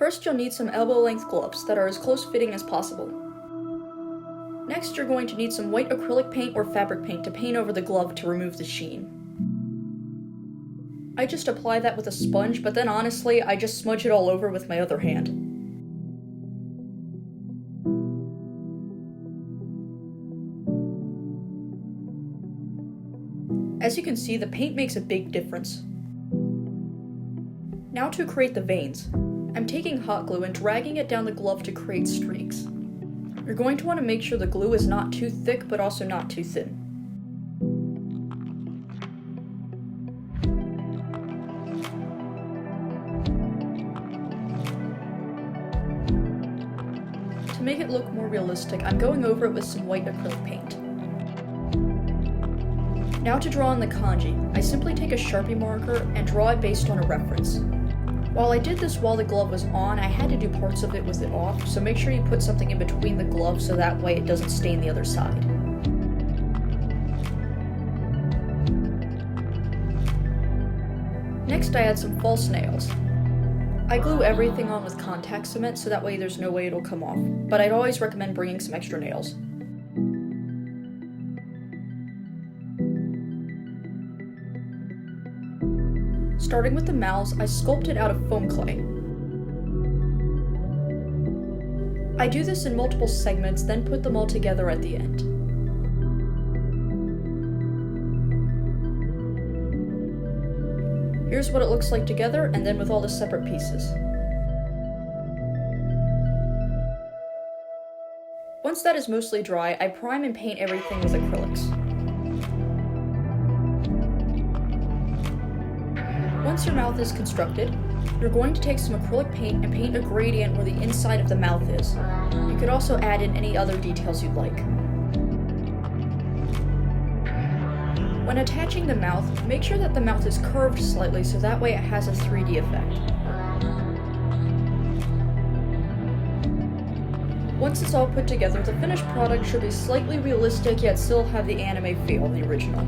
First, you'll need some elbow-length gloves that are as close-fitting as possible. Next, you're going to need some white acrylic paint or fabric paint to paint over the glove to remove the sheen. I just apply that with a sponge, but then honestly, I just smudge it all over with my other hand. As you can see, the paint makes a big difference. Now to create the veins. I'm taking hot glue and dragging it down the glove to create streaks. You're going to want to make sure the glue is not too thick, but also not too thin. To make it look more realistic, I'm going over it with some white acrylic paint. Now to draw on the kanji, I simply take a Sharpie marker and draw it based on a reference. While I did this while the glove was on, I had to do parts of it with it off, so make sure you put something in between the glove so that way it doesn't stain the other side. Next, I add some false nails. I glue everything on with contact cement so that way there's no way it'll come off, but I'd always recommend bringing some extra nails. Starting with the mouths, I sculpt it out of foam clay. I do this in multiple segments, then put them all together at the end. Here's what it looks like together, and then with all the separate pieces. Once that is mostly dry, I prime and paint everything with acrylics. Once your mouth is constructed, you're going to take some acrylic paint and paint a gradient where the inside of the mouth is. You could also add in any other details you'd like. When attaching the mouth, make sure that the mouth is curved slightly so that way it has a 3D effect. Once it's all put together, the finished product should be slightly realistic yet still have the anime feel of the original.